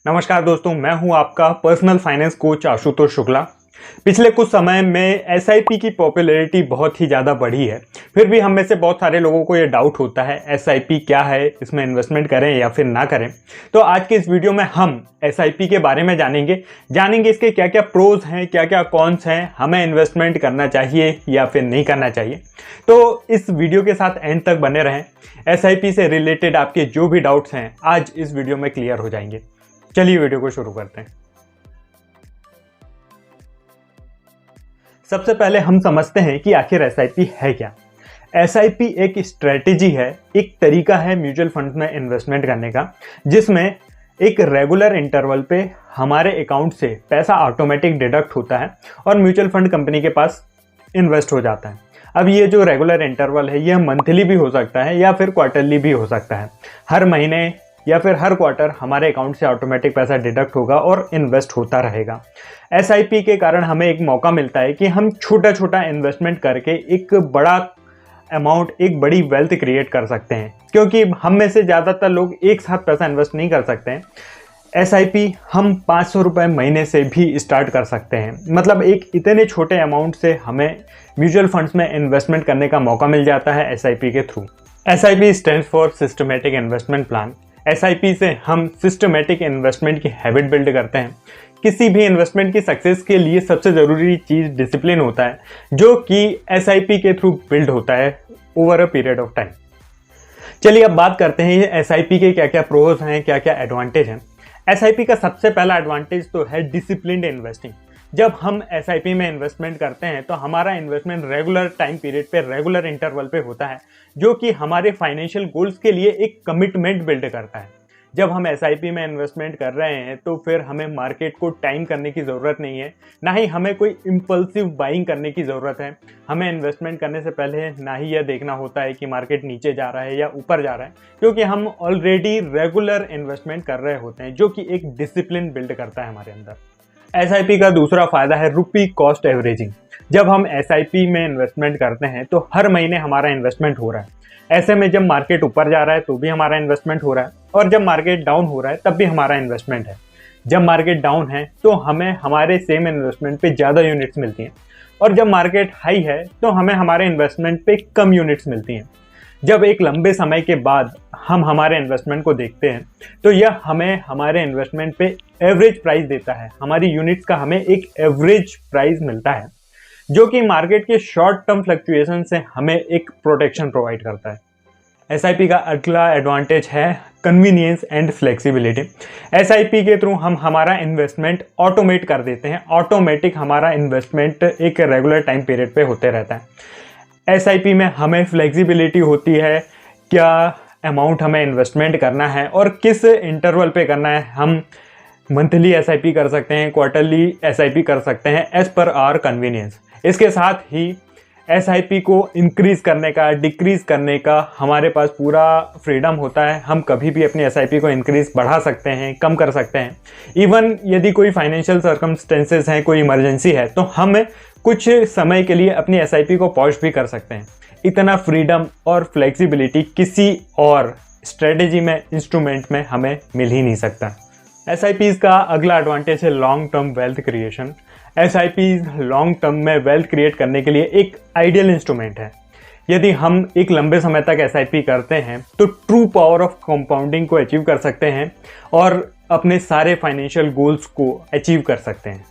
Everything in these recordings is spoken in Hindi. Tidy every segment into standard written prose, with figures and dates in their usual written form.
नमस्कार दोस्तों, मैं हूं आपका personal finance coach Ashutosh Shukla. पिछले कुछ समय में एसआईपी की पॉपुलैरिटी बहुत ही ज़्यादा बढ़ी है। फिर भी हम में से बहुत सारे लोगों को ये डाउट होता है एसआईपी क्या है, इसमें इन्वेस्टमेंट करें या फिर ना करें। तो आज के इस वीडियो में हम एसआईपी के बारे में जानेंगे इसके क्या क्या प्रोज हैं, क्या क्या कॉन्स हैं, हमें इन्वेस्टमेंट करना चाहिए या फिर नहीं करना चाहिए। तो इस वीडियो के साथ एंड तक बने रहें। एसआईपी से रिलेटेड आपके जो भी डाउट्स हैं आज इस वीडियो में क्लियर हो जाएंगे। चलिए वीडियो को शुरू करते हैं। सबसे पहले हम समझते हैं कि आखिर एसआईपी है क्या। एसआईपी एक स्ट्रेटेजी है, एक तरीका है म्यूचुअल फंड में इन्वेस्टमेंट करने का, जिसमें एक रेगुलर इंटरवल पे हमारे अकाउंट से पैसा ऑटोमेटिक डिडक्ट होता है और म्यूचुअल फंड कंपनी के पास इन्वेस्ट हो जाता है। अब ये जो रेगुलर इंटरवल है यह मंथली भी हो सकता है या फिर क्वार्टरली भी हो सकता है। हर महीने या फिर हर क्वार्टर हमारे अकाउंट से ऑटोमेटिक पैसा डिडक्ट होगा और इन्वेस्ट होता रहेगा। एसआईपी के कारण हमें एक मौका मिलता है कि हम छोटा छोटा इन्वेस्टमेंट करके एक बड़ा अमाउंट, एक बड़ी वेल्थ क्रिएट कर सकते हैं, क्योंकि हम में से ज़्यादातर लोग एक साथ पैसा इन्वेस्ट नहीं कर सकते हैं। एसआईपी हम 500 रुपये महीने से भी स्टार्ट कर सकते हैं। मतलब एक इतने छोटे अमाउंट से हमें म्यूचुअल फंड्स में इन्वेस्टमेंट करने का मौका मिल जाता है एसआईपी के through. SIP stands for systematic investment plan. SIP से हम सिस्टमेटिक इन्वेस्टमेंट की हैबिट बिल्ड करते हैं। किसी भी इन्वेस्टमेंट की सक्सेस के लिए सबसे ज़रूरी चीज़ डिसिप्लिन होता है, जो कि एसआईपी के थ्रू बिल्ड होता है over a period of time. चलिए अब बात करते हैं ये एसआईपी के क्या क्या प्रोज हैं, क्या क्या एडवांटेज हैं। एसआईपी का सबसे पहला एडवांटेज तो है डिसिप्लिन्ड इन्वेस्टिंग। जब हम एसआईपी में इन्वेस्टमेंट करते हैं तो हमारा इन्वेस्टमेंट रेगुलर टाइम पीरियड पे, रेगुलर इंटरवल पे होता है, जो कि हमारे फाइनेंशियल गोल्स के लिए एक कमिटमेंट बिल्ड करता है। जब हम एसआईपी में इन्वेस्टमेंट कर रहे हैं तो फिर हमें मार्केट को टाइम करने की ज़रूरत नहीं है, ना ही हमें कोई इम्पल्सिव बाइंग करने की ज़रूरत है। हमें इन्वेस्टमेंट करने से पहले ना ही यह देखना होता है कि मार्केट नीचे जा रहा है या ऊपर जा रहा है, क्योंकि हम ऑलरेडी रेगुलर इन्वेस्टमेंट कर रहे होते हैं, जो कि एक डिसिप्लिन बिल्ड करता है हमारे अंदर। एसआईपी का दूसरा फायदा है रुपी कॉस्ट एवरेजिंग। जब हम एसआईपी में इन्वेस्टमेंट करते हैं तो हर महीने हमारा इन्वेस्टमेंट हो रहा है। ऐसे में जब मार्केट ऊपर जा रहा है तो भी हमारा इन्वेस्टमेंट हो रहा है, और जब मार्केट डाउन हो रहा है तब भी हमारा इन्वेस्टमेंट है। जब मार्केट डाउन है तो हमें हमारे सेम इन्वेस्टमेंट पे ज़्यादा यूनिट्स मिलती हैं, और जब मार्केट हाई है तो हमें हमारे इन्वेस्टमेंट पे कम यूनिट्स मिलती हैं। जब एक लंबे समय के बाद हम हमारे इन्वेस्टमेंट को देखते हैं तो यह हमें हमारे इन्वेस्टमेंट पे एवरेज प्राइस देता है। हमारी यूनिट्स का हमें एक एवरेज प्राइस मिलता है, जो कि मार्केट के शॉर्ट टर्म फ्लक्चुएशन से हमें एक प्रोटेक्शन प्रोवाइड करता है। एसआईपी का अगला एडवांटेज है कन्वीनियंस एंड फ्लेक्सिबिलिटी। एसआईपी के थ्रू हम हमारा इन्वेस्टमेंट ऑटोमेट कर देते हैं। ऑटोमेटिक हमारा इन्वेस्टमेंट एक रेगुलर टाइम पीरियड पे होते रहता है। एसआईपी में हमें फ्लेक्सिबिलिटी होती है, क्या अमाउंट हमें इन्वेस्टमेंट करना है और किस इंटरवल पे करना है। हम मंथली एसआईपी कर सकते हैं, क्वार्टरली एसआईपी कर सकते हैं, एज पर आवर कन्वीनियंस। इसके साथ ही एसआईपी को इंक्रीज करने का, डिक्रीज करने का हमारे पास पूरा फ्रीडम होता है। हम कभी भी अपनी एसआईपी को इंक्रीज बढ़ा सकते हैं, कम कर सकते हैं। इवन यदि कोई फाइनेंशियल सर्कमस्टेंसेस हैं, कोई इमरजेंसी है, तो हम कुछ समय के लिए अपनी एसआईपी को पॉज भी कर सकते हैं। इतना फ्रीडम और फ्लेक्सिबिलिटी किसी और स्ट्रेटेजी में, इंस्ट्रूमेंट में हमें मिल ही नहीं सकता। एसआईपीज़ का अगला एडवांटेज है long term wealth creation. SIPs long term में वेल्थ क्रिएट करने के लिए एक आइडियल इंस्ट्रूमेंट है। यदि हम एक लंबे समय तक एसआईपी करते हैं तो ट्रू पावर ऑफ कंपाउंडिंग को अचीव कर सकते हैं और अपने सारे फाइनेंशियल गोल्स को अचीव कर सकते हैं।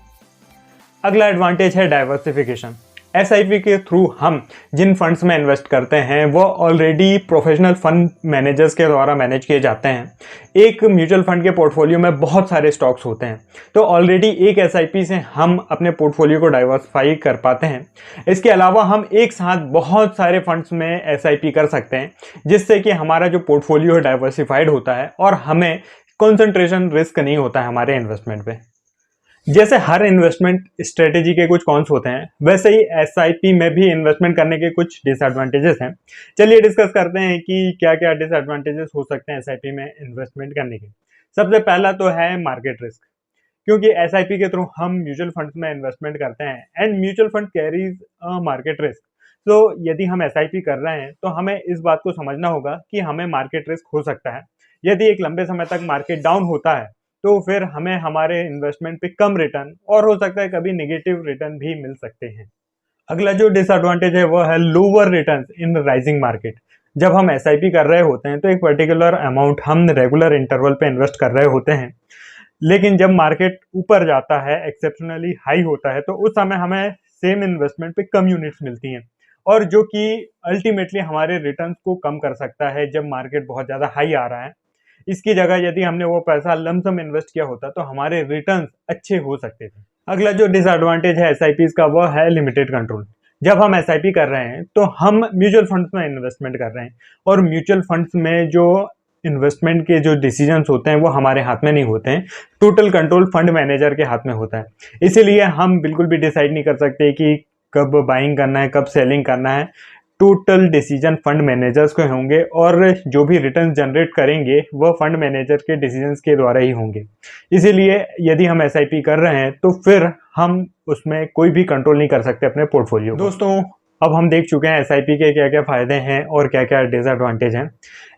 अगला एडवांटेज है डाइवर्सिफिकेशन। एसआईपी के थ्रू हम जिन फंड्स में इन्वेस्ट करते हैं वो ऑलरेडी प्रोफेशनल फंड मैनेजर्स के द्वारा मैनेज किए जाते हैं। एक म्यूचुअल फंड के पोर्टफोलियो में बहुत सारे स्टॉक्स होते हैं, तो ऑलरेडी एक एसआईपी से हम अपने पोर्टफोलियो को डाइवर्सिफाई कर पाते हैं। इसके अलावा हम एक साथ बहुत सारे फंड्स में एसआईपी कर सकते हैं, जिससे कि हमारा जो पोर्टफोलियो है डाइवर्सिफाइड होता है और हमें कॉन्सेंट्रेशन रिस्क नहीं होता है हमारे इन्वेस्टमेंट पे। जैसे हर इन्वेस्टमेंट स्ट्रेटेजी के कुछ कॉन्स होते हैं, वैसे ही एसआईपी में भी इन्वेस्टमेंट करने के कुछ डिसएडवांटेजेस हैं। चलिए डिस्कस करते हैं कि क्या क्या डिसएडवांटेजेस हो सकते हैं एसआईपी में इन्वेस्टमेंट करने के। सबसे पहला तो है मार्केट रिस्क, क्योंकि एसआईपी के थ्रू हम म्यूचुअल फंड्स में इन्वेस्टमेंट करते हैं and mutual fund carries market risk. तो यदि हम एसआईपी कर रहे हैं तो हमें इस बात को समझना होगा कि हमें मार्केट रिस्क हो सकता है। यदि एक लंबे समय तक मार्केट डाउन होता है तो फिर हमें हमारे इन्वेस्टमेंट पे कम रिटर्न और हो सकता है कभी नेगेटिव रिटर्न भी मिल सकते हैं। अगला जो डिसएडवांटेज है वो है lower returns in rising market. जब हम एसआईपी कर रहे होते हैं तो एक पर्टिकुलर अमाउंट हम रेगुलर इंटरवल पे इन्वेस्ट कर रहे होते हैं, लेकिन जब मार्केट ऊपर जाता है, एक्सेप्शनली हाई होता है, तो उस समय हमें सेम इन्वेस्टमेंट पे कम यूनिट्स मिलती हैं, और जो कि अल्टीमेटली हमारे रिटर्न्स को कम कर सकता है जब मार्केट बहुत ज़्यादा हाई आ रहा है। इसकी जगह यदि हमने वो पैसा लमसम इन्वेस्ट किया होता तो हमारे रिटर्न्स अच्छे हो सकते थे। अगला जो डिसएडवांटेज है एसआईपीज का वो है लिमिटेड कंट्रोल। जब हम एसआईपी कर रहे हैं तो हम म्यूचुअल फंड्स में इन्वेस्टमेंट कर रहे हैं, और म्यूचुअल फंड्स में जो इन्वेस्टमेंट के जो डिसीजंस होते हैं वो हमारे हाथ में नहीं होते हैं, टोटल कंट्रोल फंड मैनेजर के हाथ में होता है। इसीलिए हम बिल्कुल भी डिसाइड नहीं कर सकते कि कब बाइंग करना है, कब सेलिंग करना है। टोटल डिसीजन फंड मैनेजर्स के होंगे, और जो भी रिटर्न जनरेट करेंगे वह फंड मैनेजर के डिसीजंस के द्वारा ही होंगे। इसीलिए यदि हम एसआईपी कर रहे हैं तो फिर हम उसमें कोई भी कंट्रोल नहीं कर सकते अपने पोर्टफोलियो। दोस्तों, अब हम देख चुके हैं एसआईपी के क्या क्या फायदे हैं और क्या क्या डिसएडवांटेज हैं।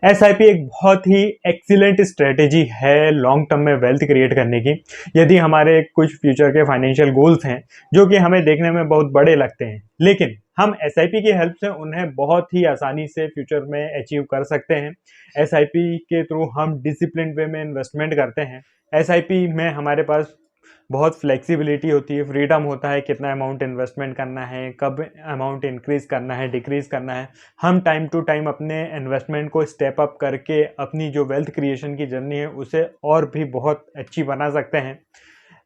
एसआईपी एक बहुत ही एक्सीलेंट स्ट्रेटेजी है लॉन्ग टर्म में वेल्थ क्रिएट करने की। यदि हमारे कुछ फ्यूचर के फाइनेंशियल गोल्स हैं जो कि हमें देखने में बहुत बड़े लगते हैं, लेकिन हम एसआईपी की हेल्प से उन्हें बहुत ही आसानी से फ्यूचर में अचीव कर सकते हैं। एसआईपी के थ्रू हम डिसिप्लिन वे में इन्वेस्टमेंट करते हैं। एसआईपी में हमारे पास बहुत फ्लेक्सिबिलिटी होती है, फ्रीडम होता है कितना अमाउंट इन्वेस्टमेंट करना है, कब अमाउंट इंक्रीज करना है, डिक्रीज करना है। हम टाइम टू टाइम अपने इन्वेस्टमेंट को स्टेप अप करके अपनी जो वेल्थ क्रिएशन की जर्नी है उसे और भी बहुत अच्छी बना सकते हैं।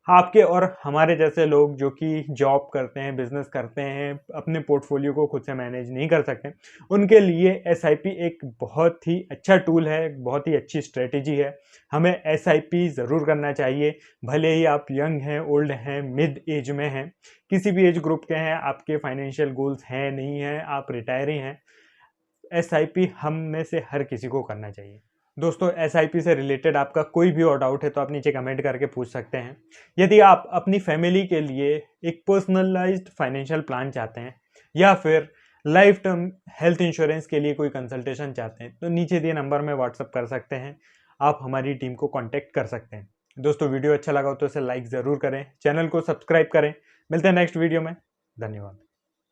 आपके और हमारे जैसे लोग जो कि जॉब करते हैं, बिजनेस करते हैं, अपने पोर्टफोलियो को खुद से मैनेज नहीं कर सकते, उनके लिए एसआईपी एक बहुत ही अच्छा टूल है, बहुत ही अच्छी स्ट्रेटेजी है। हमें एसआईपी ज़रूर करना चाहिए, भले ही आप यंग हैं, ओल्ड हैं, मिड एज में हैं, किसी भी एज ग्रुप के हैं, आपके फाइनेंशियल गोल्स हैं नहीं हैं, आप रिटायर ही हैं, एसआईपी हम में से हर किसी को करना चाहिए। दोस्तों, एसआईपी से रिलेटेड आपका कोई भी और डाउट है तो आप नीचे कमेंट करके पूछ सकते हैं। यदि आप अपनी फैमिली के लिए एक पर्सनलाइज्ड फाइनेंशियल प्लान चाहते हैं या फिर लाइफ टर्म हेल्थ इंश्योरेंस के लिए कोई कंसल्टेशन चाहते हैं तो नीचे दिए नंबर में व्हाट्सअप कर सकते हैं, आप हमारी टीम को कॉन्टैक्ट कर सकते हैं। दोस्तों, वीडियो अच्छा लगा हो तो इसे लाइक ज़रूर करें, चैनल को सब्सक्राइब करें। मिलते हैं नेक्स्ट वीडियो में। धन्यवाद।